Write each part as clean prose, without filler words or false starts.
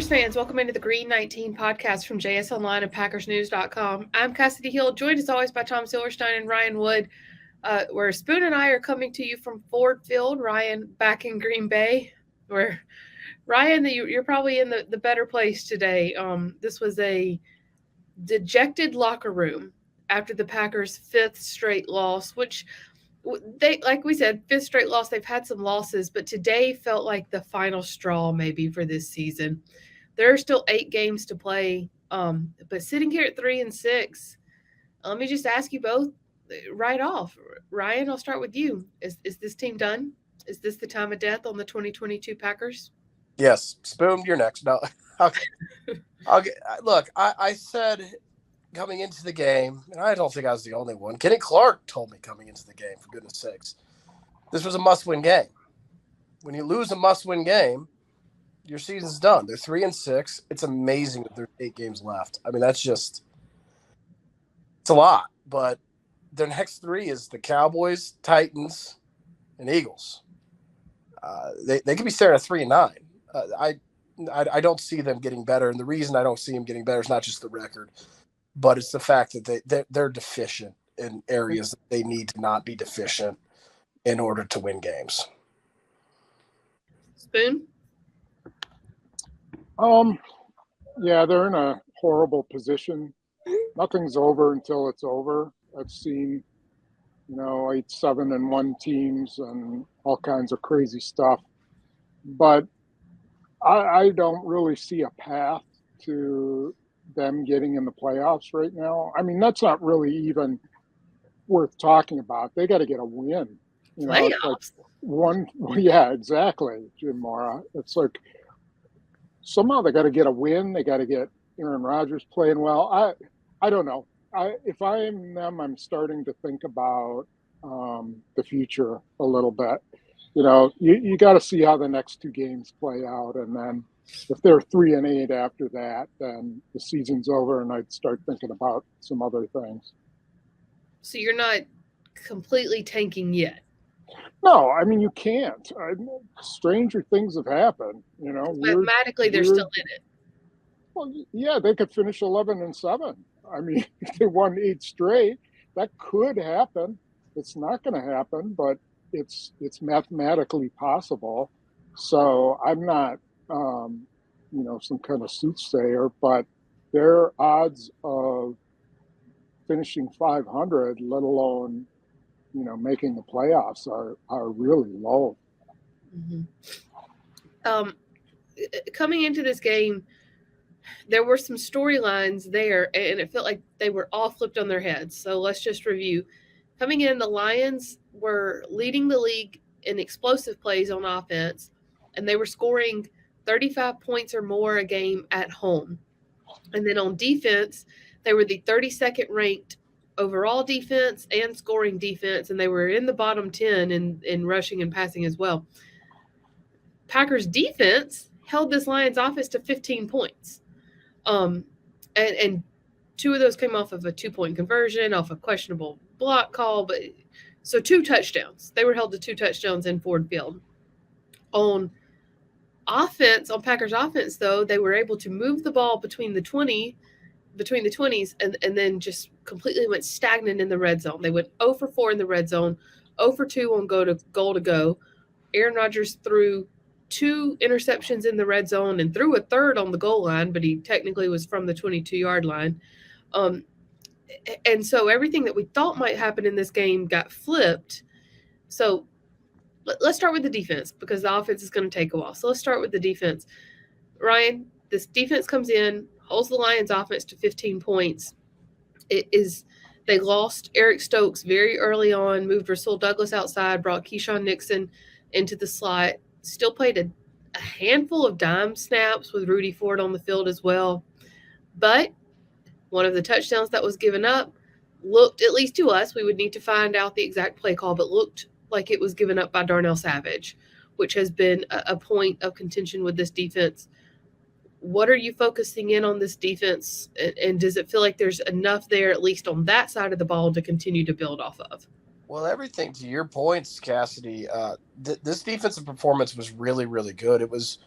Packers fans, welcome into the Green 19 podcast from JS Online and PackersNews.com. I'm Kassidy Hill, joined as always by Tom Silverstein and Ryan Wood, where Spoon and I are coming to you from Ford Field. Ryan back in Green Bay, where Ryan, you're probably in the better place today. This was a dejected locker room after the Packers' fifth straight loss, which they, like we said, fifth straight loss. They've had some losses, but today felt like the final straw maybe for this season. There are still 8 games to play, but sitting here at 3-6, let me just ask you both right off. Ryan, I'll start with you. Is this team done? Is this the time of death on the 2022 Packers? Yes. Spoon, you're next. No, look, I said coming into the game, and I don't think I was the only one. Kenny Clark told me coming into the game, for goodness sakes, this was a must-win game. When you lose a must-win game, your season's done. They're 3-6. It's amazing that there's 8 games left. I mean, it's a lot. But their next 3 is the Cowboys, Titans, and Eagles. They could be staring at 3-9. I don't see them getting better, and the reason I don't see them getting better is not just the record, but it's the fact that they're deficient in areas that they need to not be deficient in order to win games. Spoon? Yeah, they're in a horrible position. Nothing's over until it's over. I've seen, 8-7-1 teams and all kinds of crazy stuff. But I don't really see a path to them getting in the playoffs right now. I mean, that's not really even worth talking about. They got to get a win. Playoffs? Yeah, exactly, Jim Mora. It's like somehow they got to get a win. They got to get Aaron Rodgers playing well. I don't know. If I'm them, I'm starting to think about the future a little bit. You got to see how the next 2 games play out, and then if they're 3-8 after that, then the season's over, and I'd start thinking about some other things. So you're not completely tanking yet? No, I mean, you can't. Stranger things have happened. Mathematically, they're still in it. Well, yeah, they could finish 11-7. I mean, if they won 8 straight, that could happen. It's not going to happen, but it's mathematically possible. So I'm not some kind of soothsayer, but their odds of finishing 500, let alone, making the playoffs are really low. Mm-hmm. Coming into this game, there were some storylines there, and it felt like they were all flipped on their heads. So let's just review. Coming in, the Lions were leading the league in explosive plays on offense, and they were scoring 35 points or more a game at home. And then on defense, they were the 32nd ranked overall defense and scoring defense, and they were in the bottom 10 in rushing and passing as well. Packers defense held this Lions offense to 15 points. And 2 of those came off of a 2-point conversion, off a questionable block call, but so 2 touchdowns. They were held to 2 touchdowns in Ford Field. On offense, on Packers offense, though, they were able to move the ball between the 20s and then just completely went stagnant in the red zone. They went 0 for 4 in the red zone, 0 for 2 on goal to go. Aaron Rodgers threw 2 interceptions in the red zone and threw a third on the goal line, but he technically was from the 22-yard line. And so everything that we thought might happen in this game got flipped. So let's start with the defense, because the offense is going to take a while. So let's start with the defense. Ryan, this defense comes in, holds the Lions offense to 15 points. They lost Eric Stokes very early on, moved Rasul Douglas outside, brought Keyshawn Nixon into the slot, still played a handful of dime snaps with Rudy Ford on the field as well. But one of the touchdowns that was given up looked, at least to us, we would need to find out the exact play call, but looked like it was given up by Darnell Savage, which has been a point of contention with this defense. What are you focusing in on this defense, and does it feel like there's enough there, at least on that side of the ball, to continue to build off of? Well, everything to your points, Kassidy, this defensive performance was really, really good. It was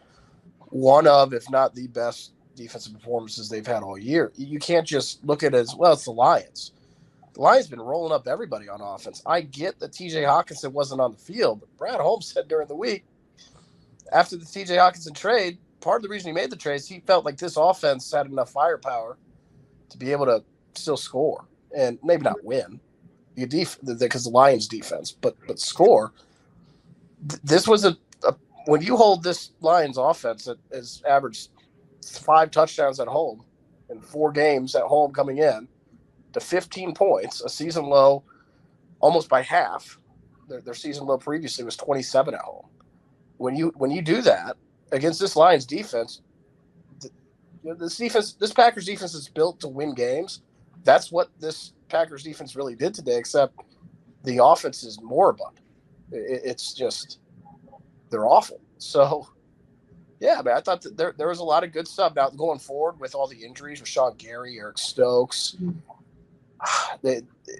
one of, if not the best defensive performances they've had all year. You can't just look at it as, well, it's the Lions. The Lions been rolling up everybody on offense. I get that TJ Hawkinson wasn't on the field, but Brad Holmes said during the week, after the TJ Hawkinson trade, part of the reason he made the trade is he felt like this offense had enough firepower to be able to still score and maybe not win because the Lions defense, but score. This was when you hold this Lions offense that has averaged 5 touchdowns at home in 4 games at home coming in to 15 points, a season low almost by half. Their season low previously was 27 at home. When you do that against this Lions defense, this Packers defense is built to win games. That's what this Packers defense really did today, except the offense is moribund. It's just they're awful. So, yeah, I thought that there was a lot of good stuff. Now, going forward with all the injuries, Rashawn Gary, Eric Stokes,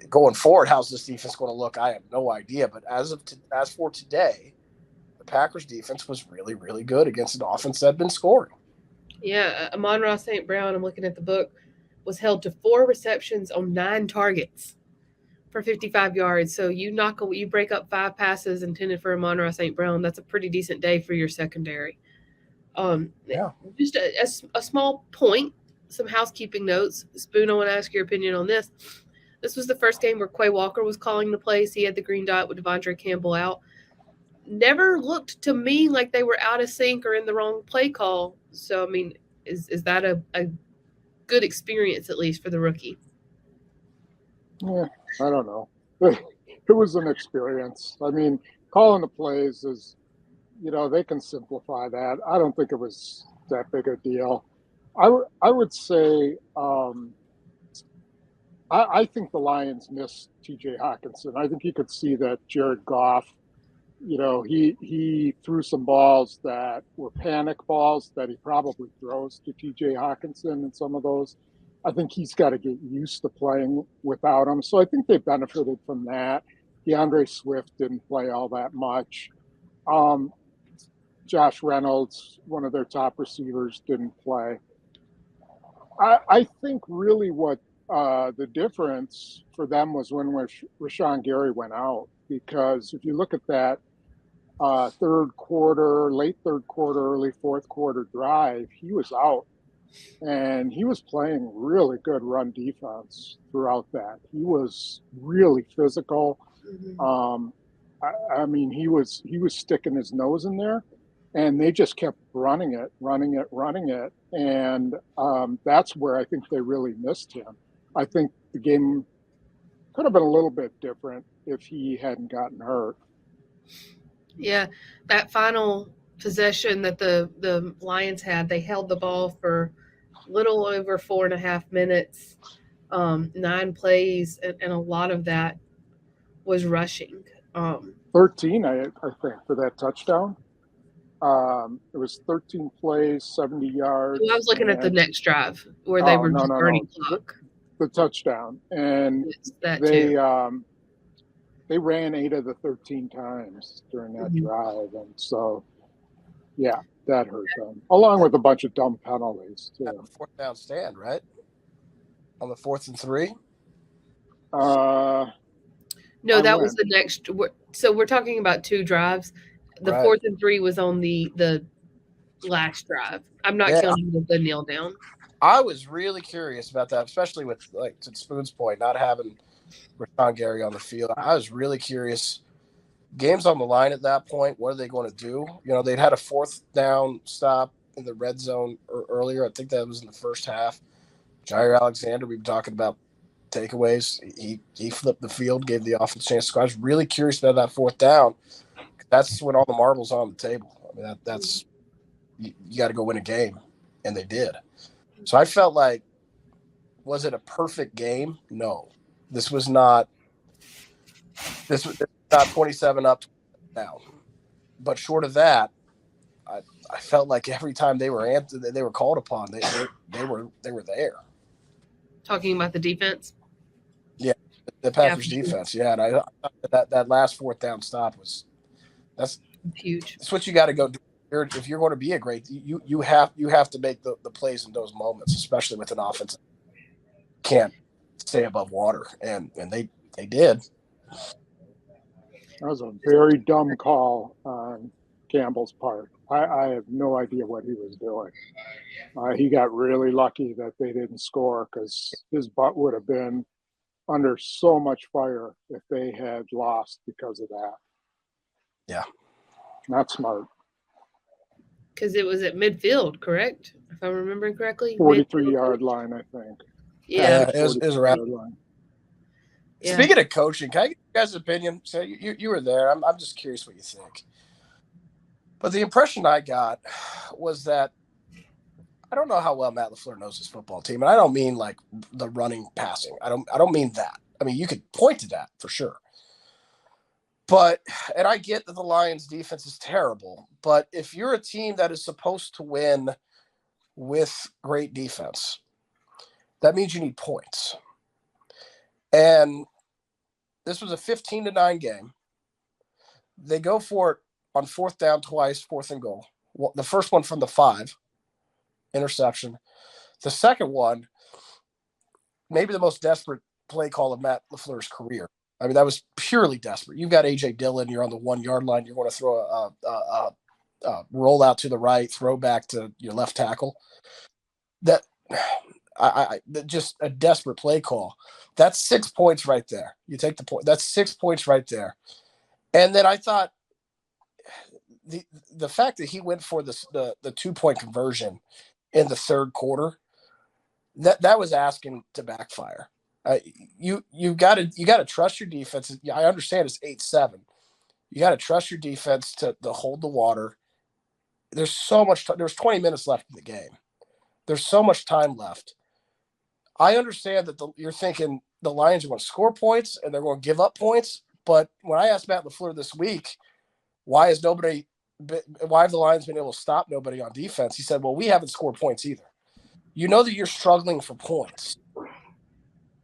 going forward, how's this defense going to look? I have no idea. But as for today, the Packers defense was really, really good against an offense that had been scoring. Yeah, Amon-Ra St. Brown, I'm looking at the book, was held to 4 receptions on 9 targets for 55 yards. So you break up 5 passes intended for Amon-Ra St. Brown. That's a pretty decent day for your secondary. Just a small point, some housekeeping notes. Spoon, I want to ask your opinion on this. This was the first game where Quay Walker was calling the plays. He had the green dot with Devondre Campbell out. Never looked to me like they were out of sync or in the wrong play call. So, I mean, is that a good experience, at least for the rookie? Yeah, I don't know. It was an experience. I mean, calling the plays is, they can simplify that. I don't think it was that big a deal. I would say I think the Lions missed TJ Hawkinson. I think you could see that Jared Goff, he threw some balls that were panic balls that he probably throws to TJ Hawkinson and some of those. I think he's got to get used to playing without him. So I think they benefited from that. DeAndre Swift didn't play all that much. Josh Reynolds, one of their top receivers, didn't play. I think really what the difference for them was when Rashawn Gary went out, because if you look at that late third quarter, early fourth quarter drive, he was out, and he was playing really good run defense throughout that. He was really physical. Mm-hmm. I mean, he was sticking his nose in there, and they just kept running it. And that's where I think they really missed him. I think the game could have been a little bit different if he hadn't gotten hurt. Yeah, that final possession that the Lions had, they held the ball for a little over 4.5 minutes, 9 plays, and a lot of that was rushing. 13, I think, for that touchdown. It was 13 plays, 70 yards. I was looking at the next drive where they were burning clock. The touchdown, and they ran 8 of the 13 times during that drive, and so yeah, that hurt them, along with a bunch of dumb penalties too. 4th down stand, right? On the 4th and 3. No, that was the next. So we're talking about 2 drives. The 4th and 3 was on the last drive. I'm not counting the kneel down. I was really curious about that, especially with, like, to Spoon's point, not having Rashawn Gary on the field. I was really curious. Game's on the line at that point. What are they going to do? They'd had a 4th down stop in the red zone earlier. I think that was in the first half. Jair Alexander, we've been talking about takeaways. He flipped the field, gave the offense a chance to score. I was really curious about that 4th down. That's when all the marbles are on the table. I mean, that's you got to go win a game, and they did. So I felt like, was it a perfect game? No. This was not 27 up down. But short of that, I felt like every time they were called upon, they were there. Talking about the defense? Yeah, the Packers defense. Yeah, and I that last 4th down stop that's huge. That's what you got to go do. if you're going to be a great, you have to make the plays in those moments, especially with an offense that can't stay above water, and they did. That was a very dumb call on Campbell's part. I have no idea what he was doing. He got really lucky that they didn't score because his butt would have been under so much fire if they had lost because of that. Yeah. Not smart. Because it was at midfield, correct? If I'm remembering correctly. 43-yard line, I think. Yeah. It was around. Line. Yeah. Speaking of coaching, can I get you guys' opinion? So you were there. I'm just curious what you think. But the impression I got was that I don't know how well Matt LaFleur knows his football team, and I don't mean like the running, passing. I don't mean that. I mean, you could point to that for sure. But, and I get that the Lions defense is terrible, but if you're a team that is supposed to win with great defense, that means you need points. And this was a 15-9 game. They go for it on 4th down twice, 4th and goal. The first one from the 5, interception. The second one, maybe the most desperate play call of Matt LaFleur's career. I mean, that was purely desperate. You've got A.J. Dillon. You're on the 1-yard line. You're going to throw a roll out to the right, throw back to your left tackle. That just a desperate play call. That's 6 points right there. You take the point. That's 6 points right there. And then I thought the fact that he went for the 2-point conversion in the third quarter, that was asking to backfire. You got to trust your defense. I understand it's 8-7. You got to trust your defense to hold the water. There's so much. There's 20 minutes left in the game. There's so much time left. I understand that you're thinking the Lions are going to score points and they're going to give up points. But when I asked Matt LaFleur this week, why have the Lions been able to stop nobody on defense? He said, well, we haven't scored points either. You know that you're struggling for points.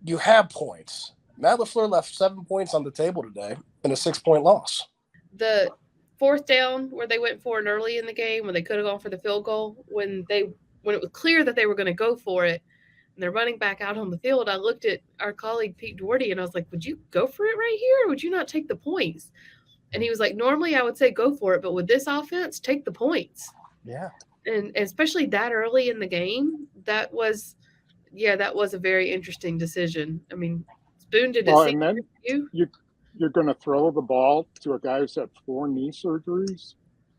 You have points. Matt LaFleur left 7 points on the table today in a 6-point loss. The 4th down where they went for it early in the game, when they could have gone for the field goal, when it was clear that they were going to go for it, and they're running back out on the field, I looked at our colleague Pete Doherty and I was like, would you go for it right here? Or would you not take the points? And he was like, normally I would say go for it, but with this offense, take the points. Yeah. And especially that early in the game, that was a very interesting decision. I mean, Spoon did and then you're going to throw the ball to a guy who's had 4 knee surgeries,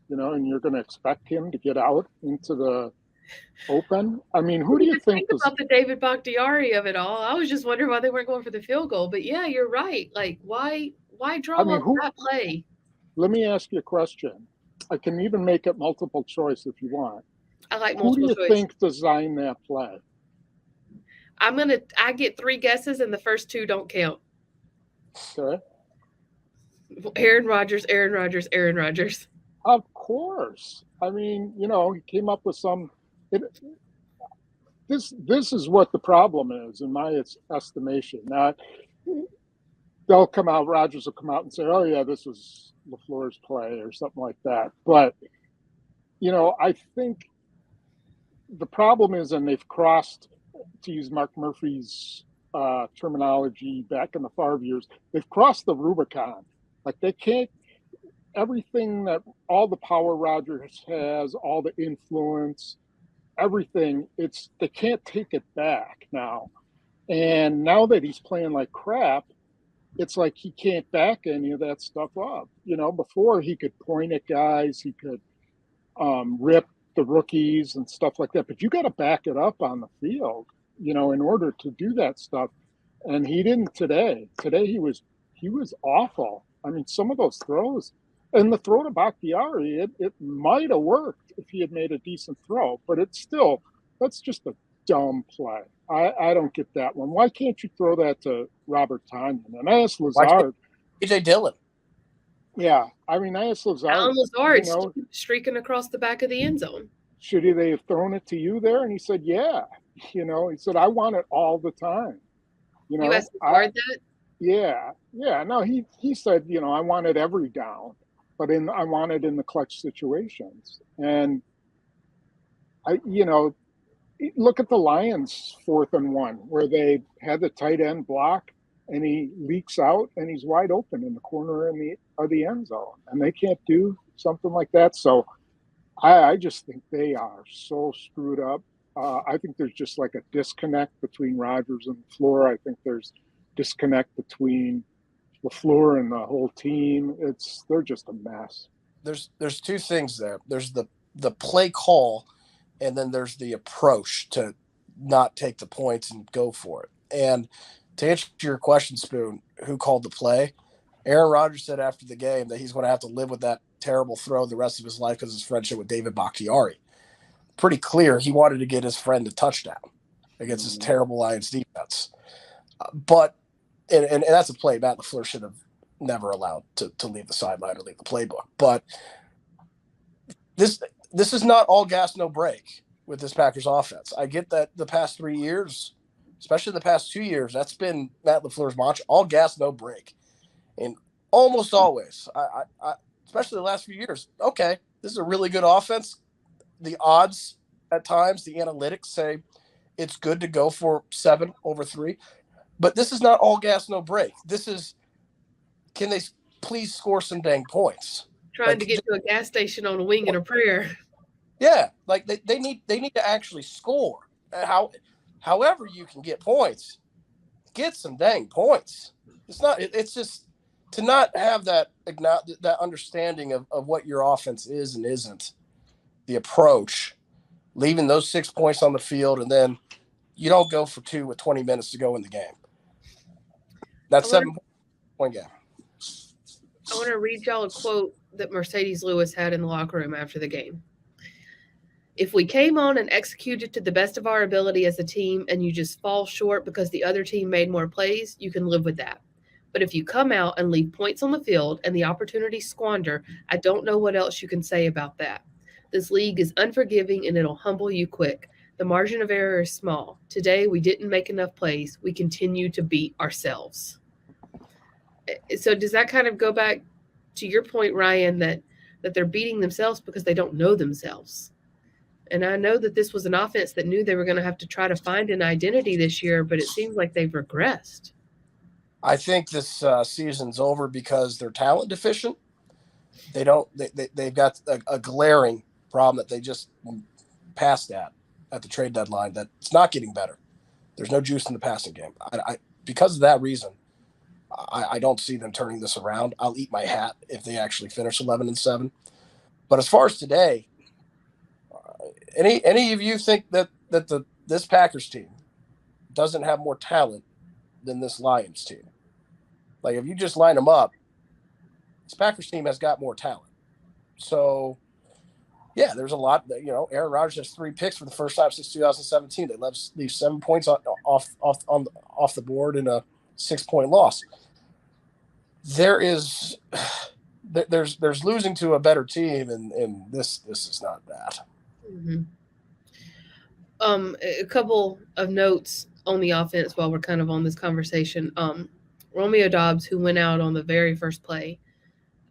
and you're going to expect him to get out into the open. I mean, who do you think about the David Bakhtiari of it all? I was just wondering why they weren't going for the field goal. But yeah, you're right. Like, why draw up that play? Let me ask you a question. I can even make it multiple choice if you want. I like multiple choice. Who do you think designed that play? I get 3 guesses and the first 2 don't count. Okay. Aaron Rodgers. Of course. I mean, he came up with some. This is what the problem is, in my estimation. Now, Rodgers will come out and say, "Oh yeah, this was LaFleur's play" or something like that. But I think the problem is, and they've crossed, to use Mark Murphy's terminology back in the Favre years, they've crossed the Rubicon. Like, they can't, everything that, all the power Rodgers has, all the influence, everything, they can't take it back now. And now that he's playing like crap, it's like he can't back any of that stuff up. Before he could point at guys, he could rip the rookies and stuff like that, but you got to back it up on the field, in order to do that stuff. And he didn't today. Today he was awful. I mean, some of those throws, and the throw to Bakhtiari, it might have worked if he had made a decent throw, but that's just a dumb play. I don't get that one. Why can't you throw that to Robert Tonyan? And I asked Lazard. A.J. Dillon. Yeah, I mean, I asked Lazard. Alan Lazard's streaking across the back of the end zone. Should they have thrown it to you there? And he said, yeah. He said, I want it all the time. You asked Lazard that? Yeah. No, he said, I want it every down. but I want it in the clutch situations. And look at the Lions 4th and 1, where they had the tight end block and he leaks out and he's wide open in the corner of the end zone, and they can't do something like that. So I just think they are so screwed up. I think there's just like a disconnect between Rodgers and LaFleur. I think there's disconnect between LaFleur and the whole team. They're just a mess. There's two things there. There's the play call, and then there's the approach to not take the points and go for it. And to answer your question, Spoon, who called the play? Aaron Rodgers said after the game that he's going to have to live with that terrible throw the rest of his life because of his friendship with David Bakhtiari. Pretty clear he wanted to get his friend a touchdown against his terrible Lions defense. But that's a play Matt LaFleur should have never allowed to leave the sideline or leave the playbook. But this is not all gas, no break with this Packers offense. I get that the past 3 years, especially the past 2 years, that's been Matt LaFleur's mantra: all gas, no break. And almost always, I especially the last few years, okay, this is a really good offense. The odds at times, the analytics say it's good to go for 7 over 3. But this is not all gas, no break. This is, can they please score some dang points? Trying to get to a gas station on a wing and a prayer. Yeah, like they need to actually score. However you can get points, get some dang points. It's just to not have that understanding of what your offense is and isn't, the approach, leaving those 6 points on the field, and then you don't go for 2 with 20 minutes to go in the game. That's 7-point game. I want to read y'all a quote that Mercedes Lewis had in the locker room after the game. If we came on and executed to the best of our ability as a team and you just fall short because the other team made more plays, you can live with that. But if you come out and leave points on the field and the opportunity squander, I don't know what else you can say about that. This league is unforgiving and it'll humble you quick. The margin of error is small. Today, we didn't make enough plays. We continue to beat ourselves. So does that kind of go back to your point, Ryan, that they're beating themselves because they don't know themselves? And I know that this was an offense that knew they were going to have to try to find an identity this year, but it seems like they've regressed. I think this season's over because they're talent deficient. They've got a glaring problem that they just passed at the trade deadline, that it's not getting better. There's no juice in the passing game. Because of that reason, I don't see them turning this around. I'll eat my hat if they actually finish 11-7. But as far as today, any of you think that this Packers team doesn't have more talent than this Lions team? Like, if you just line them up, this Packers team has got more talent. So, yeah, there's a lot. Aaron Rodgers has 3 picks for the first time since 2017. They leave 7 points off the board in a 6-point loss. There's losing to a better team, and this is not that. Mm-hmm. A couple of notes on the offense while we're kind of on this conversation. Romeo Doubs, who went out on the very first play,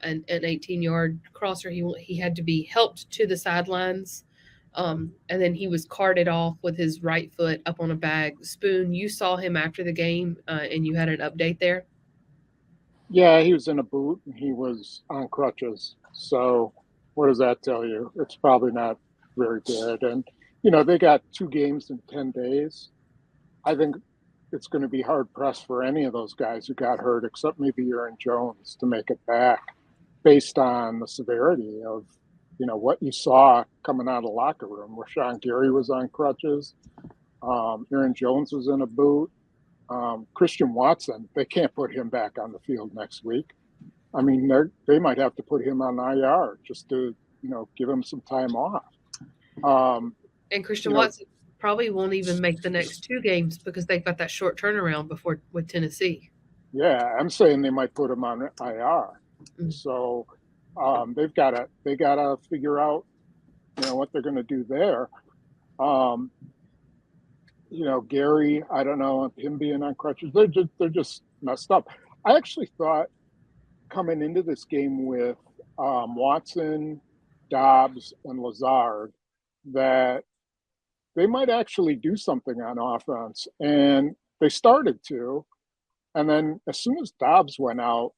an 18-yard crosser, he had to be helped to the sidelines, and then he was carted off with his right foot up on a bag. Spoon, you saw him after the game, and you had an update there? Yeah, he was in a boot and he was on crutches. So what does that tell you? It's probably not very good. And, they got 2 games in 10 days. I think it's going to be hard pressed for any of those guys who got hurt, except maybe Aaron Jones, to make it back based on the severity of, what you saw coming out of the locker room. Rashawn Gary was on crutches. Aaron Jones was in a boot. Christian Watson, they can't put him back on the field next week. I mean, they might have to put him on IR just to, give him some time off. And Christian Watson probably won't even make the next 2 games because they've got that short turnaround with Tennessee. Yeah, I'm saying they might put him on IR. Mm-hmm. So they gotta figure out, what they're going to do there. Gary, I don't know, him being on crutches, they're just messed up. I actually thought coming into this game with Watson, Dobbs, and Lazard that they might actually do something on offense. And they started to. And then as soon as Dobbs went out,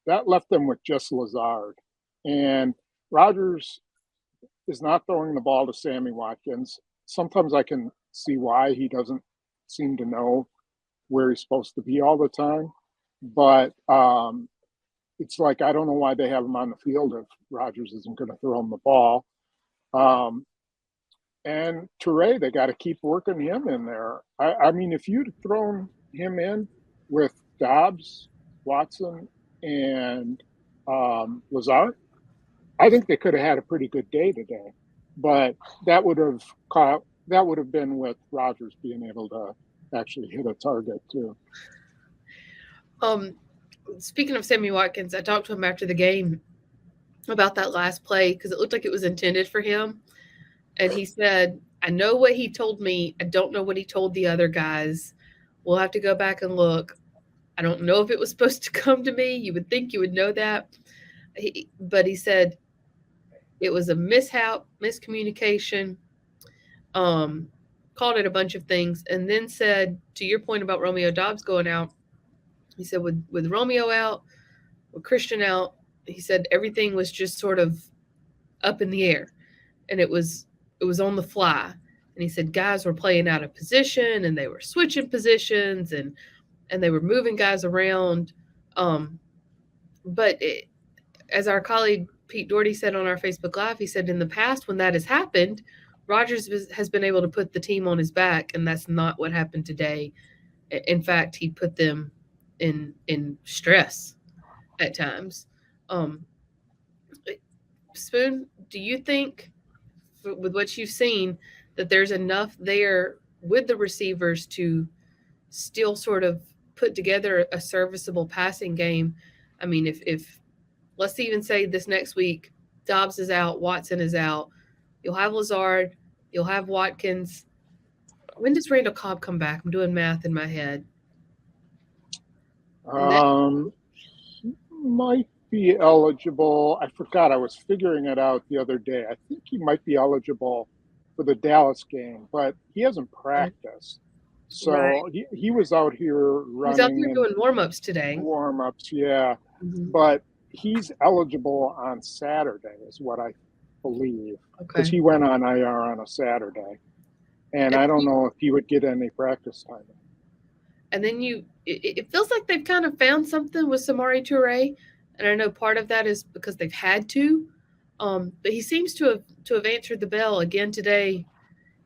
that left them with just Lazard. And Rodgers is not throwing the ball to Sammy Watkins. Sometimes I can see why. He doesn't seem to know where he's supposed to be all the time. But it's like, I don't know why they have him on the field if Rodgers isn't going to throw him the ball. And Toure, they got to keep working him in there. I mean, if you'd thrown him in with Dobbs, Watson, and Lazard, I think they could have had a pretty good day today. But that would have been with Rodgers being able to actually hit a target too. Speaking of Sammy Watkins, I talked to him after the game about that last play because it looked like it was intended for him. And he said, I know what he told me. I don't know what he told the other guys. We'll have to go back and look. I don't know if it was supposed to come to me. You would think you would know that. But he said it was a mishap, miscommunication, called it a bunch of things, and then said, to your point about Romeo Dobbs going out, he said with Romeo out, with Christian out, he said everything was just sort of up in the air, and it was on the fly. And he said guys were playing out of position, and they were switching positions, and they were moving guys around. But as our colleague Pete Doherty said on our Facebook Live, he said in the past when that has happened, Rodgers has been able to put the team on his back, and that's not what happened today. In fact, he put them in stress at times. Spoon, do you think, with what you've seen, that there's enough there with the receivers to still sort of put together a serviceable passing game? I mean, if let's even say this next week, Dobbs is out, Watson is out, you'll have Lazard, you'll have Watkins. When does Randall Cobb come back? I'm doing math in my head. Might be eligible. I forgot. I was figuring it out the other day. I think he might be eligible for the Dallas game, but he hasn't practiced. So right. he was out here running. He's out there doing warm-ups today. Warm-ups, yeah. Mm-hmm. But he's eligible on Saturday is what I believe. Because he went on IR on a Saturday. And I don't know if he would get any practice time. And then it feels like they've kind of found something with Samori Toure. And I know part of that is because they've had to. But he seems to have answered the bell again today.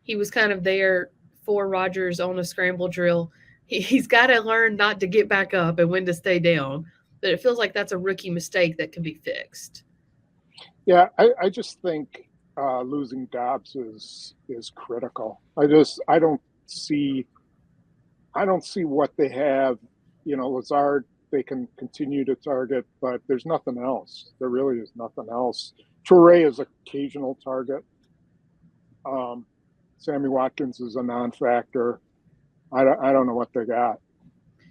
He was kind of there for Rodgers on a scramble drill. He's got to learn not to get back up and when to stay down. But it feels like that's a rookie mistake that can be fixed. Yeah, I just think losing Dobbs is critical. I don't see what they have. You know, Lazard, they can continue to target, but there's nothing else. There really is nothing else. Toure is an occasional target. Sammy Watkins is a non-factor. I don't know what they got.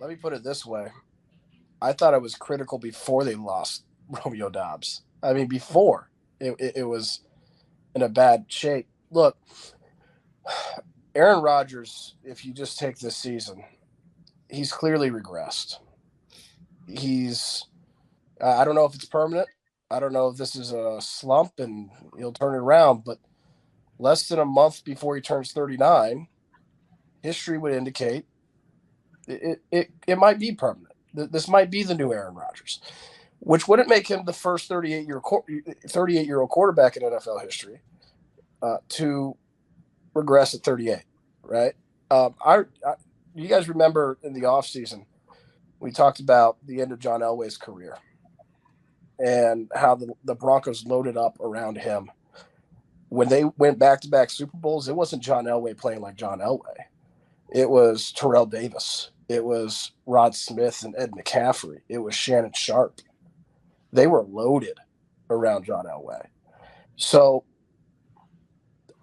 Let me put it this way. I thought it was critical before they lost Romeo Dobbs. I mean, before it was in a bad shape. Look, Aaron Rodgers, if you just take this season, he's clearly regressed. I don't know if it's permanent. I don't know if this is a slump and he'll turn it around, but less than a month before he turns 39, history would indicate it might be permanent. This might be the new Aaron Rodgers, which wouldn't make him the first 38-year-old quarterback in NFL history to regress at 38, right? You guys remember in the offseason, we talked about the end of John Elway's career and how the Broncos loaded up around him. When they went back-to-back Super Bowls, it wasn't John Elway playing like John Elway. It was Terrell Davis. It was Rod Smith and Ed McCaffrey. It was Shannon Sharp. They were loaded around John Elway. So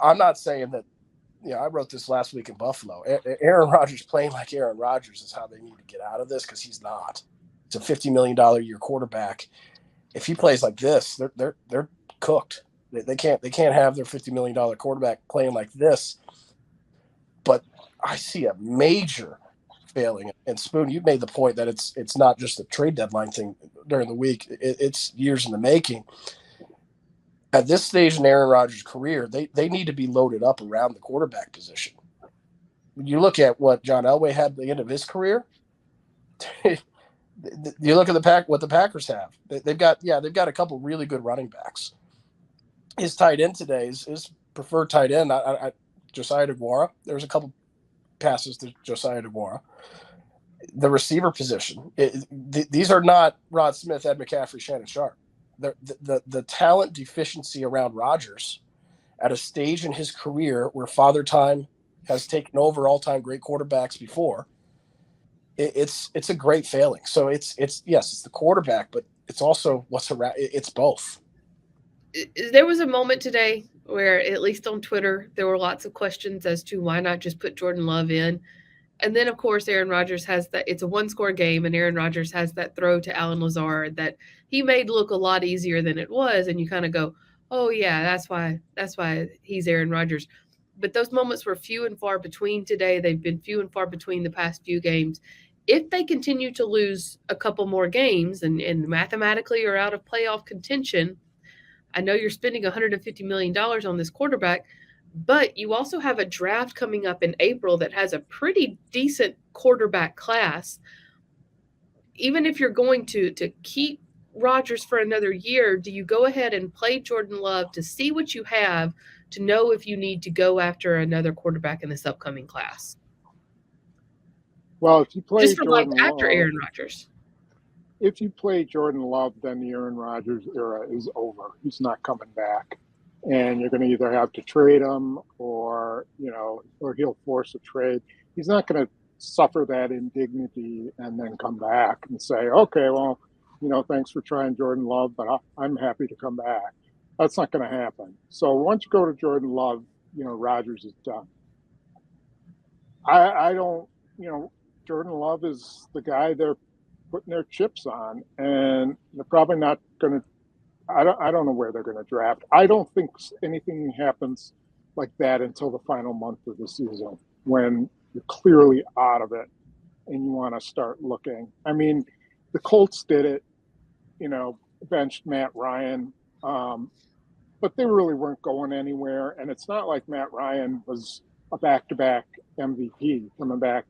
I'm not saying that, I wrote this last week in Buffalo. Aaron Rodgers playing like Aaron Rodgers is how they need to get out of this because he's not. It's a $50 million a year quarterback, if he plays like this, they're cooked. They can't have their $50 million quarterback playing like this. But I see a major failing. And Spoon, you made the point that it's not just a trade deadline thing during the week. It's years in the making. At this stage in Aaron Rodgers' career, they need to be loaded up around the quarterback position. When you look at what John Elway had at the end of his career, you look at what the Packers have. They've got a couple really good running backs. His tight end today is his preferred tight end. Josiah DeGuara. There's a couple passes to Josiah DeGuara. The receiver position. These are not Rod Smith, Ed McCaffrey, Shannon Sharp. The talent deficiency around Rodgers at a stage in his career where Father Time has taken over all-time great quarterbacks before. It's a great failing. So it's the quarterback, but it's also what's around. It's both. There was a moment today where, at least on Twitter, there were lots of questions as to why not just put Jordan Love in. And then, of course, Aaron Rodgers has that. It's a one-score game, and Aaron Rodgers has that throw to Alan Lazard that he made look a lot easier than it was. And you kind of go, oh, yeah, that's why he's Aaron Rodgers. But those moments were few and far between today. They've been few and far between the past few games. If they continue to lose a couple more games and mathematically are out of playoff contention, I know you're spending $150 million on this quarterback, but you also have a draft coming up in April that has a pretty decent quarterback class. Even if you're going to keep Rodgers for another year, do you go ahead and play Jordan Love to see what you have to know if you need to go after another quarterback in this upcoming class? Well, if you play just for Jordan life after Love, Aaron Rodgers. If you play Jordan Love, then the Aaron Rodgers era is over. He's not coming back. And you're going to either have to trade him or he'll force a trade. He's not going to suffer that indignity and then come back and say, okay, well, thanks for trying Jordan Love, but I'm happy to come back. That's not going to happen. So once you go to Jordan Love, Rodgers is done. I don't, Jordan Love is the guy they're putting their chips on, and they're probably not going to. I don't know where they're going to draft. I don't think anything happens like that until the final month of the season, when you're clearly out of it and you want to start looking. I mean, the Colts did it, benched Matt Ryan, but they really weren't going anywhere. And it's not like Matt Ryan was a back-to-back MVP, coming back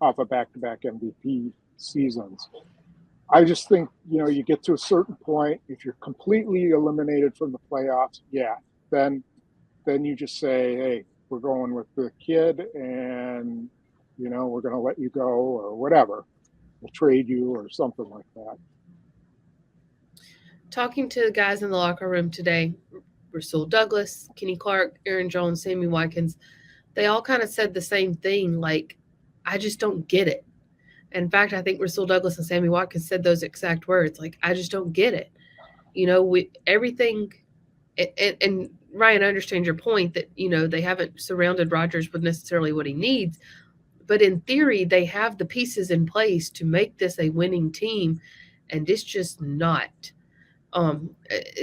off a back-to-back MVP seasons. I just think, you get to a certain point, if you're completely eliminated from the playoffs, then you just say, hey, we're going with the kid and, we're going to let you go or whatever. We'll trade you or something like that. Talking to the guys in the locker room today, Rasul Douglas, Kenny Clark, Aaron Jones, Sammy Watkins, they all kind of said the same thing, like, I just don't get it. In fact, I think Rasul Douglas and Sammy Watkins said those exact words, like, I just don't get it. Everything, and Ryan, I understand your point that, they haven't surrounded Rodgers with necessarily what he needs, but in theory, they have the pieces in place to make this a winning team, and it's just not.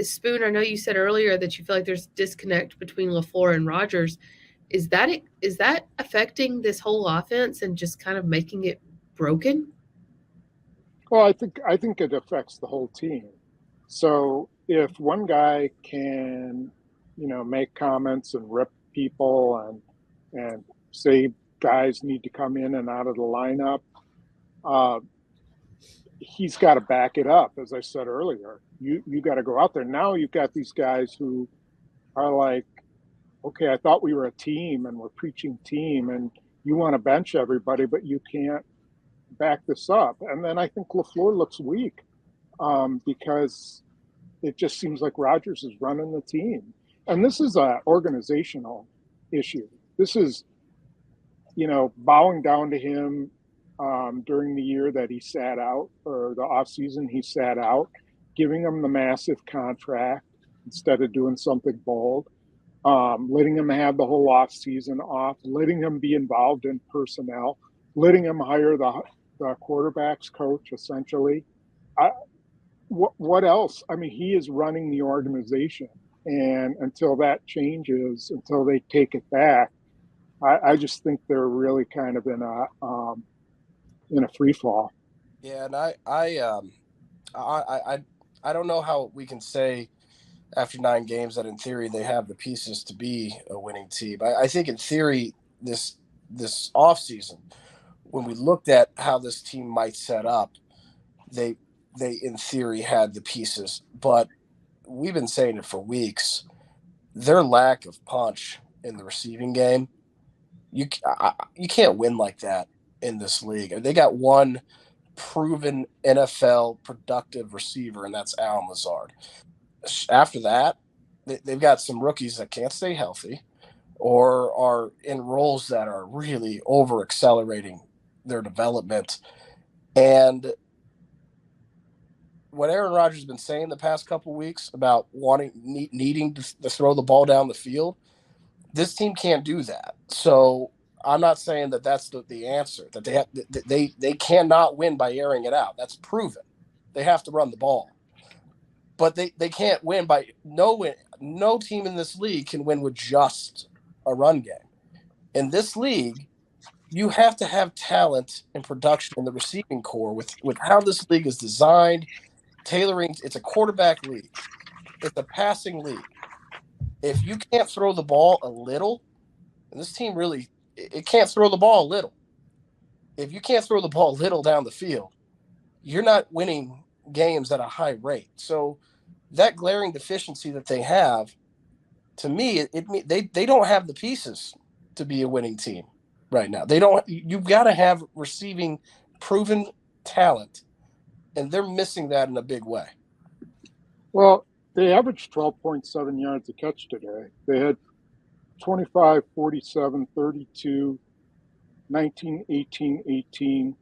Spoon, I know you said earlier that you feel like there's disconnect between LaFleur and Rodgers. Is that affecting this whole offense and just kind of making it broken? Well, I think it affects the whole team. So if one guy can, make comments and rip people and say guys need to come in and out of the lineup, he's got to back it up. As I said earlier, you got to go out there. Now you've got these guys who are like, okay, I thought we were a team and we're preaching team, and you want to bench everybody, but you can't back this up. And then I think LaFleur looks weak because it just seems like Rodgers is running the team. And this is an organizational issue. This is, bowing down to him during the year that he sat out, or the offseason he sat out, giving him the massive contract instead of doing something bold, letting him have the whole offseason off, letting him be involved in personnel, letting him hire the quarterback's coach, essentially. what else? I mean, he is running the organization, and until that changes, until they take it back, I just think they're really kind of in a free fall. Yeah, and I don't know how we can say after 9 games that in theory they have the pieces to be a winning team. I think in theory this offseason, when we looked at how this team might set up, they in theory had the pieces, but we've been saying it for weeks. Their lack of punch in the receiving game, you can't win like that in this league. They got one proven NFL productive receiver, and that's Allen Lazard. After that, they've got some rookies that can't stay healthy or are in roles that are really over accelerating their development. And what Aaron Rodgers has been saying the past couple of weeks about needing to throw the ball down the field, this team can't do that. So I'm not saying that that's the answer, that they cannot win by airing it out. That's proven. They have to run the ball. But they can't win by no team in this league can win with just a run game. In this league, you have to have talent and production in the receiving core with how this league is designed, tailoring. It's a quarterback league. It's a passing league. If you can't throw the ball a little, and this team really it can't throw the ball a little. If you can't throw the ball a little down the field, you're not winning games at a high rate. So that glaring deficiency that they have, to me, they don't have the pieces to be a winning team right now. They don't. You've got to have receiving proven talent, and they're missing that in a big way. Well, they averaged 12.7 yards a catch today. They had 25, 47, 32, 19, 18, 18,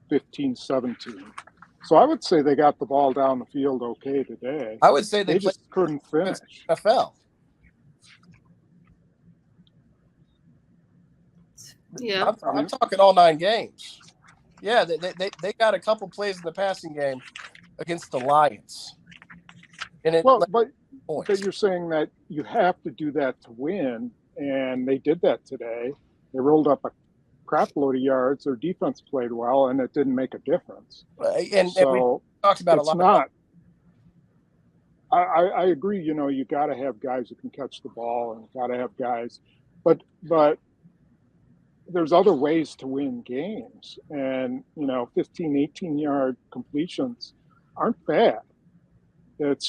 15, 17. So I would say they got the ball down the field okay today. I would say they just couldn't finish. NFL. Yeah, I'm talking all 9 games. Yeah, they got a couple plays in the passing game against the Lions. And but you're saying that you have to do that to win, and they did that today. They rolled up a crap load of yards. Their defense played well, and it didn't make a difference. And we talked about it's a lot. Not. I agree. You got to have guys who can catch the ball, and got to have guys, but there's other ways to win games, and 15, 18-yard completions aren't bad. But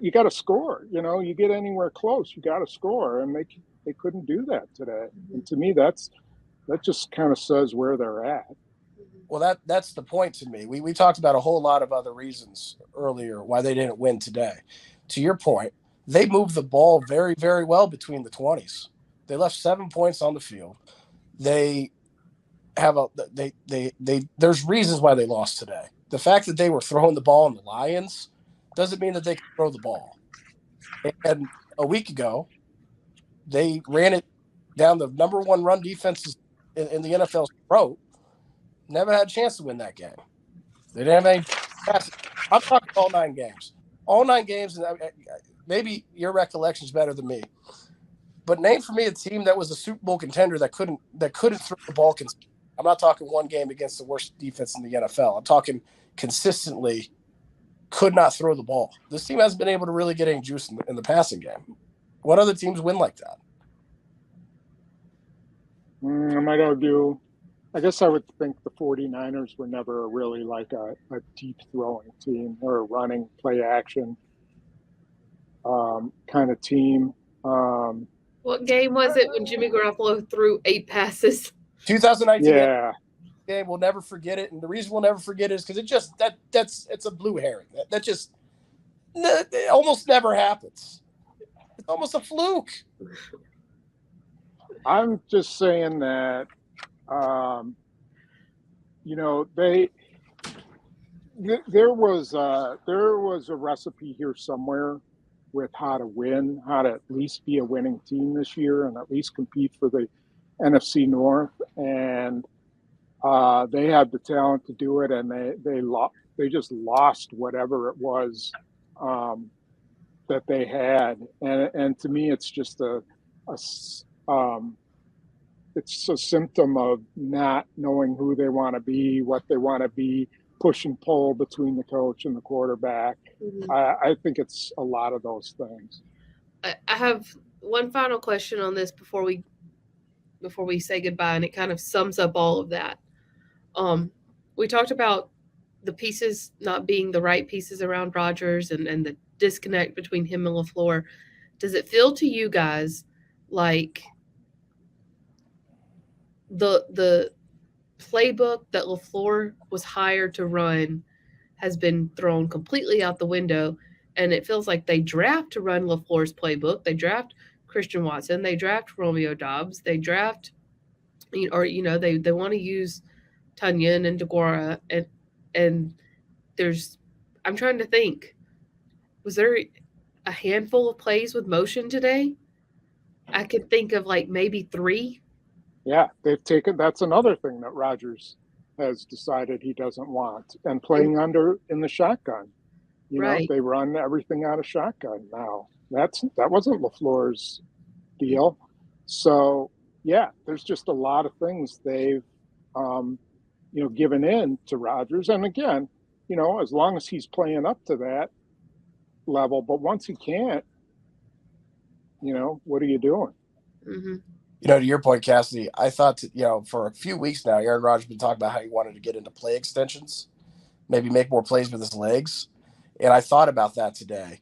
you got to score. You get anywhere close, you got to score, and they couldn't do that today. And to me, that just kind of says where they're at. Well, that's the point to me. We talked about a whole lot of other reasons earlier why they didn't win today. To your point, they moved the ball very, very well between the 20s. They left 7 points on the field. They have there's reasons why they lost today. The fact that they were throwing the ball in the Lions doesn't mean that they can throw the ball. And a week ago, they ran it down the number one run defenses in the NFL's throat. Never had a chance to win that game. They didn't have any passes. I'm talking all 9 games. All 9 games, and maybe your recollection is better than me. But name for me a team that was a Super Bowl contender that couldn't throw the ball. I'm not talking one game against the worst defense in the NFL. I'm talking consistently could not throw the ball. This team hasn't been able to really get any juice in the passing game. What other teams win like that? I might argue. I guess I would think the 49ers were never really like a deep throwing team or a running play action kind of team. What game was it when Jimmy Garoppolo threw 8 passes? 2019. Yeah. Game, we'll never forget it, and the reason we'll never forget it is because it's a blue herring. That just it almost never happens. It's almost a fluke. I'm just saying that there was a recipe here somewhere with how to win, how to at least be a winning team this year and at least compete for the NFC North. And they had the talent to do it, and they just lost whatever it was that they had, and to me, it's just it's a symptom of not knowing who they want to be, what they want to be, push and pull between the coach and the quarterback. Mhm. I think it's a lot of those things. I have one final question on this before we say goodbye, and it kind of sums up all of that. We talked about the pieces not being the right pieces around Rodgers and the disconnect between him and LaFleur. Does it feel to you guys like the playbook that LaFleur was hired to run has been thrown completely out the window, and it feels like they draft to run LaFleur's playbook? They draft Christian Watson, they draft Romeo Dobbs, they draft, they want to use Tunyon and DeGuara, and there's, I'm trying to think, was there a handful of plays with motion today? I could think of like maybe 3. Yeah, that's another thing that Rodgers has decided he doesn't want, and playing in the shotgun. Right. They run everything out of shotgun now. That wasn't LaFleur's deal. So yeah, there's just a lot of things they've given in to Rodgers. And again, as long as he's playing up to that level, but once he can't, what are you doing? Mm-hmm. To your point, Kassidy, I thought, for a few weeks now, Aaron Rodgers has been talking about how he wanted to get into play extensions, maybe make more plays with his legs. And I thought about that today.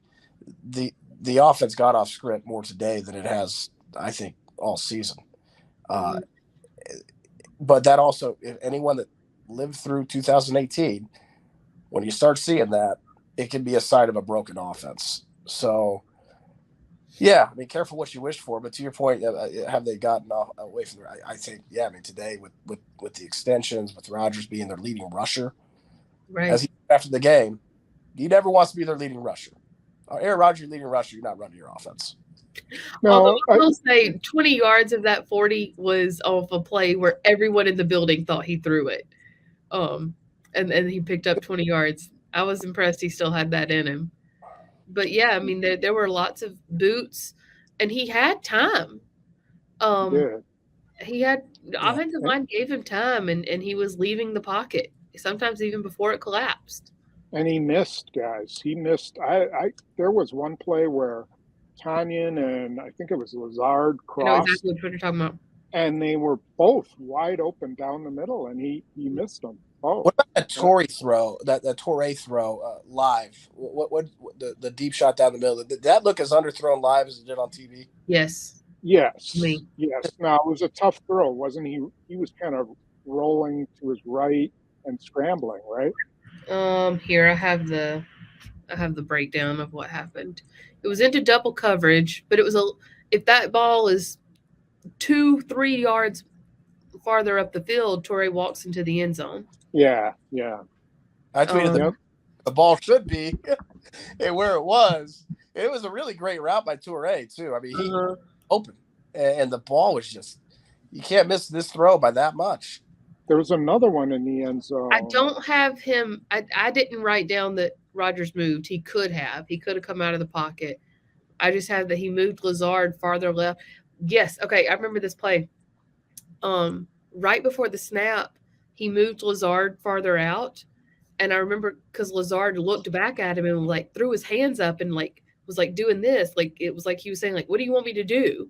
The offense got off script more today than it has, I think, all season. Mm-hmm. But that also, if anyone that lived through 2018, when you start seeing that, it can be a sign of a broken offense. So, yeah, careful what you wish for. But to your point, have they gotten away from there? I think, today with the extensions, with Rodgers being their leading rusher, right, as he after the game, he never wants to be their leading rusher. Aaron Rodgers, leading rusher, you're not running your offense. No, although I will say 20 yards of that 40 was off a play where everyone in the building thought he threw it. And he picked up 20 yards. I was impressed he still had that in him. But yeah, there were lots of boots, and he had time. He had the offensive line gave him time, and he was leaving the pocket, sometimes even before it collapsed. And he missed, guys. He missed. There was one play where Tunyon and I think it was Lazard crossed. I know exactly what you're talking about. And they were both wide open down the middle, and he missed them both. What about that Torrey throw? That Torrey throw live? What the deep shot down the middle? Did that look as underthrown live as it did on TV? Yes. Yes. Now it was a tough throw, wasn't he? He was kind of rolling to his right and scrambling, right? Here I have the breakdown of what happened. It was into double coverage, but it was if that ball is 2-3 yards farther up the field, Torrey walks into the end zone. Yeah. I tweeted the ball should be and where it was. It was a really great route by Torrey too. He open, and the ball was just, you can't miss this throw by that much. There was another one in the end zone. I don't have him. I didn't write down that Rodgers moved. He could have come out of the pocket. I just have that he moved Lazard farther left. Yes. Okay. I remember this play. Right before the snap, he moved Lazard farther out. And I remember because Lazard looked back at him and threw his hands up and was doing this. It was like he was saying, what do you want me to do?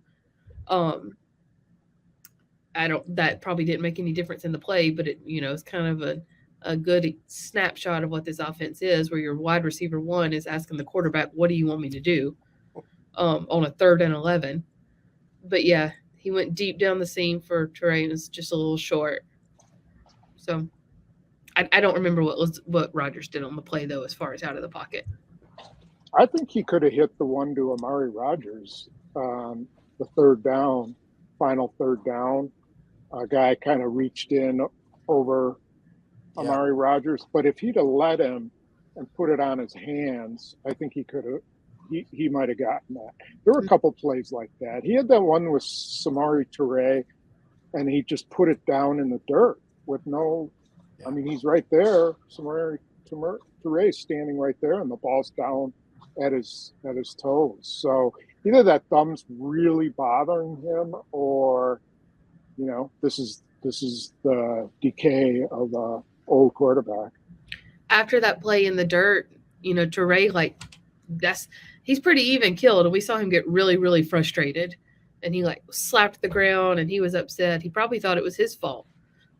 That probably didn't make any difference in the play, but it's kind of a good snapshot of what this offense is, where your wide receiver 1 is asking the quarterback, what do you want me to do? On a 3rd and 11. But yeah, he went deep down the seam for Torrey and was just a little short. So I don't remember what Rodgers did on the play though, as far as out of the pocket. I think he could have hit the one to Amari Rodgers, the final third down. A guy kind of reached in over Amari Rodgers, but if he'd have let him and put it on his hands, I think he could have. He might have gotten that. There were a couple plays like that. He had that one with Samori Toure, and he just put it down in the dirt with no. He's right there. Samori Torrey's standing right there, and the ball's down at his toes. So either that thumb's really bothering him, or this is the decay of a old quarterback. After that play in the dirt, Torrey, he's pretty even killed, and we saw him get really, really frustrated, and he slapped the ground, and he was upset. He probably thought it was his fault,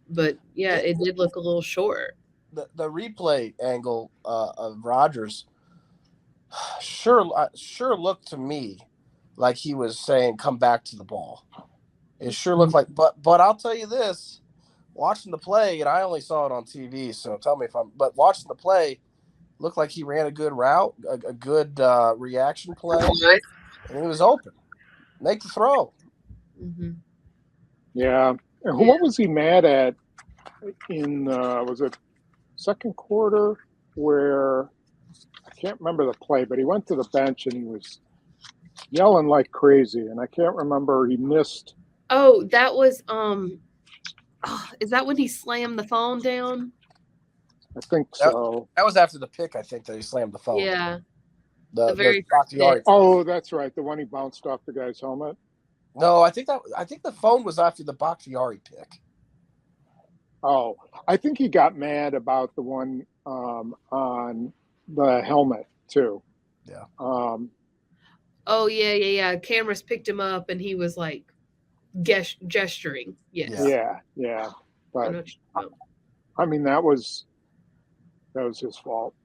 but yeah, it did look a little short. The replay angle of Rodgers sure looked to me like he was saying, "Come back to the ball." It sure looked like, but I'll tell you this: watching the play, and I only saw it on TV, so tell me but watching the play, looked like he ran a good route, a good reaction play, and he was open. Make the throw. Mm-hmm. Yeah. And what was he mad at in, was it second quarter, where I can't remember the play, but he went to the bench and he was yelling like crazy, and I can't remember, he missed. Oh, that was is that when he slammed the phone down? I think so. That was after the pick, I think, that he slammed the phone. Yeah. The very first pick. Oh, that's right. The one he bounced off the guy's helmet. No, I think the phone was after the Bakhtiari pick. Oh, I think he got mad about the one on the helmet too. Yeah. Oh yeah. Cameras picked him up, and he was gesturing. Yes. Yeah. But I mean, that was his fault.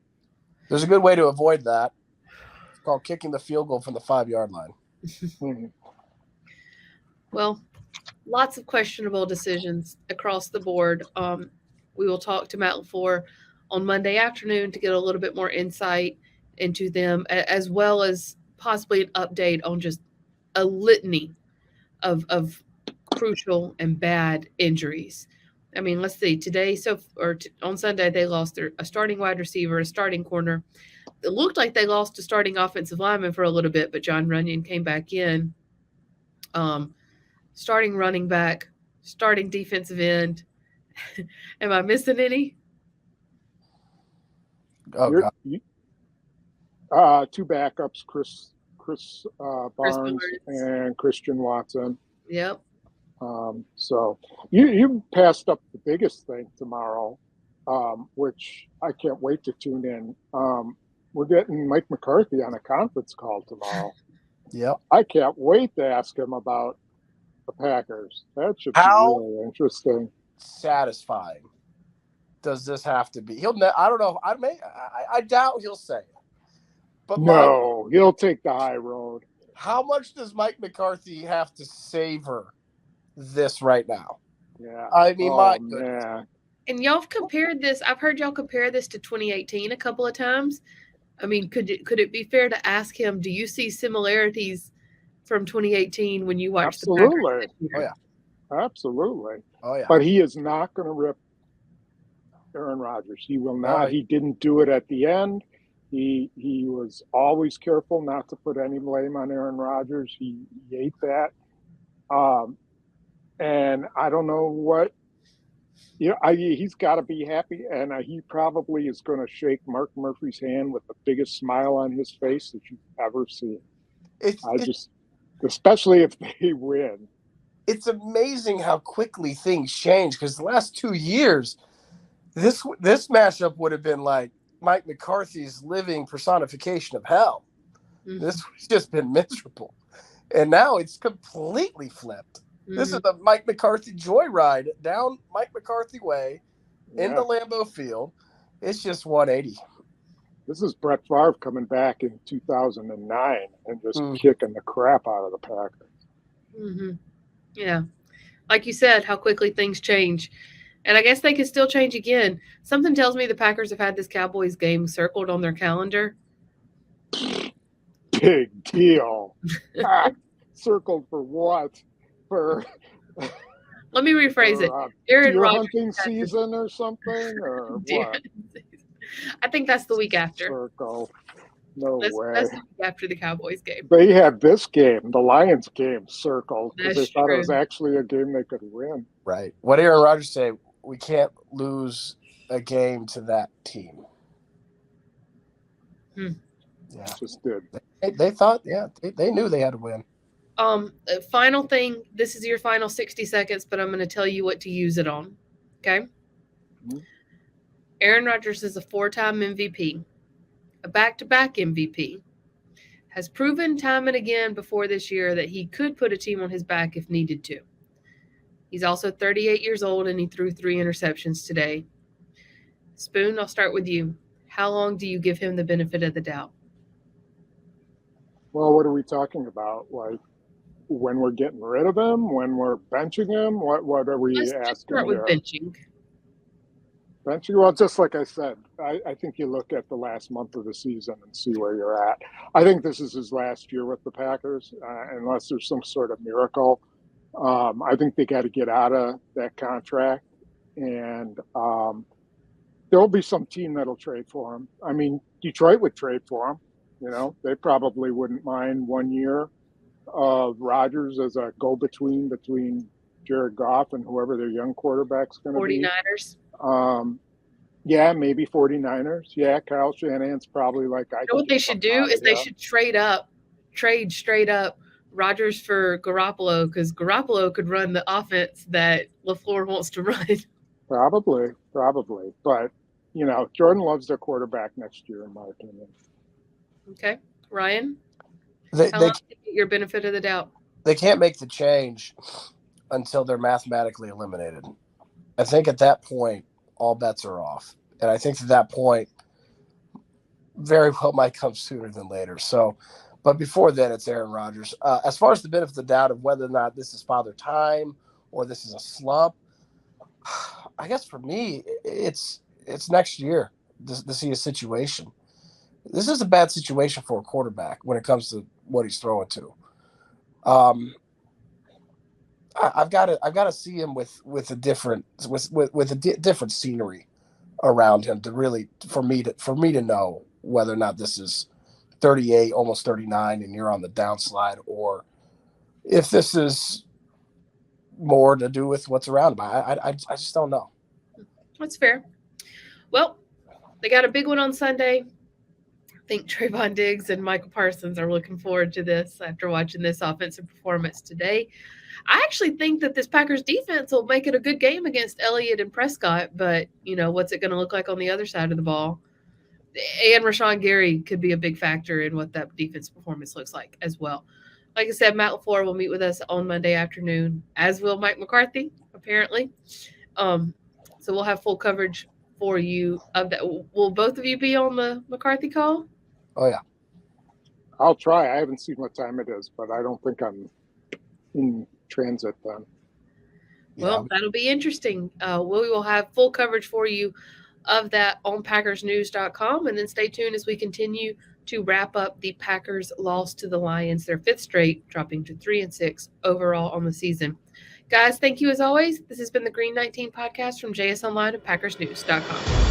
There's a good way to avoid that. It's called kicking the field goal from the 5-yard line. Well, lots of questionable decisions across the board. We will talk to Matt LaFleur on Monday afternoon to get a little bit more insight into them, as well as possibly an update on just a litany of crucial and bad injuries. I mean, let's see. Today, on Sunday, they lost a starting wide receiver, a starting corner. It looked like they lost a starting offensive lineman for a little bit, but John Runyon came back in. Starting running back, starting defensive end. Am I missing any? Oh, God. Two backups, Chris Barnes and Christian Watson. Yep. So you passed up the biggest thing tomorrow, which I can't wait to tune in. We're getting Mike McCarthy on a conference call tomorrow. Yep. I can't wait to ask him about the Packers. That should be really interesting. Satisfying does this have to be? I don't know. I doubt he'll say it. But no, he'll take the high road. How much does Mike McCarthy have to savor this right now? Yeah. I mean, my goodness. Man. And y'all have compared this. I've heard y'all compare this to 2018 a couple of times. I mean, could it be fair to ask him, do you see similarities from 2018 when you watched the Packers? Oh, yeah. Absolutely. Oh, yeah. But he is not going to rip Aaron Rodgers. He will not. He didn't do it at the end. He was always careful not to put any blame on Aaron Rodgers. He ate that. And I don't know what, he's got to be happy. And he probably is going to shake Mark Murphy's hand with the biggest smile on his face that you've ever seen. Especially if they win. It's amazing how quickly things change, because the last 2 years, this matchup would have been like Mike McCarthy's living personification of hell. Mm-hmm. This has just been miserable. And now it's completely flipped. Mm-hmm. This is the Mike McCarthy joyride down Mike McCarthy way into Lambeau Field. It's just 180. This is Brett Favre coming back in 2009 and just kicking the crap out of the Packers. Mm-hmm. Yeah. Like you said, how quickly things change. And I guess they could still change again. Something tells me the Packers have had this Cowboys game circled on their calendar. Big deal. Circled for what? For let me rephrase it. Aaron deer hunting season or something, or what? I think that's the week after. Circle. No way. That's the week after the Cowboys game. They had this game, the Lions game, circled because they thought it was actually a game they could win. Right. What Aaron Rodgers say? We can't lose a game to that team. Yeah, Just did. they thought, they knew they had to win. Final thing. This is your final 60 seconds, but I'm going to tell you what to use it on. Okay. Mm-hmm. Aaron Rodgers is a 4-time MVP, a back-to-back MVP, has proven time and again before this year that he could put a team on his back if needed to. He's also 38 years old, and he threw 3 interceptions today. Spoon, I'll start with you. How long do you give him the benefit of the doubt? Well, what are we talking about? Like when we're getting rid of him, when we're benching him? What are we Let's just asking start with here? benching. Benching, well, just like I said, I think you look at the last month of the season and see where you're at. I think this is his last year with the Packers, unless there's some sort of miracle. I think they got to get out of that contract, and there'll be some team that'll trade for him. I mean, Detroit would trade for him. You know, they probably wouldn't mind 1 year of Rodgers as a go-between between Jared Goff and whoever their young quarterback's going to be. 49ers. Yeah, maybe 49ers. Yeah, Kyle Shanahan's probably like, You know what they should do is they should trade straight up Rodgers for Garoppolo, because Garoppolo could run the offense that LaFleur wants to run. Probably. But, you know, Jordan loves their quarterback next year, in my opinion. Okay. Ryan? They How long do you get your benefit of the doubt? They can't make the change until they're mathematically eliminated. I think at that point, all bets are off. And I think at that point, very well might come sooner than later. So, but before then, it's Aaron Rodgers. As far as the benefit of the doubt of whether or not this is father time or this is a slump, I guess for me, it's next year to see a situation. This is a bad situation for a quarterback when it comes to what he's throwing to. I've got to see him with a different different scenery around him to really for me to know whether or not this is 38, almost 39, and you're on the downslide, or if this is more to do with what's around him. I just don't know. That's fair. Well, they got a big one on Sunday. I think Trayvon Diggs and Michael Parsons are looking forward to this after watching this offensive performance today. I actually think that this Packers defense will make it a good game against Elliott and Prescott, but, you know, what's it going to look like on the other side of the ball? And Rashawn Gary could be a big factor in what that defense performance looks like as well. Like I said, Matt LaFleur will meet with us on Monday afternoon, as will Mike McCarthy, apparently. So we'll have full coverage for you of that. Will both of you be on the McCarthy call? Oh, yeah. I'll try. I haven't seen what time it is, but I don't think I'm in transit then. Well, that'll be interesting. We will have full coverage for you of that on PackersNews.com, and then stay tuned as we continue to wrap up the Packers' loss to the Lions, their 5th straight, dropping to 3-6 overall on the season. Guys, thank you as always. This has been the Green 19 podcast from JS Online and PackersNews.com.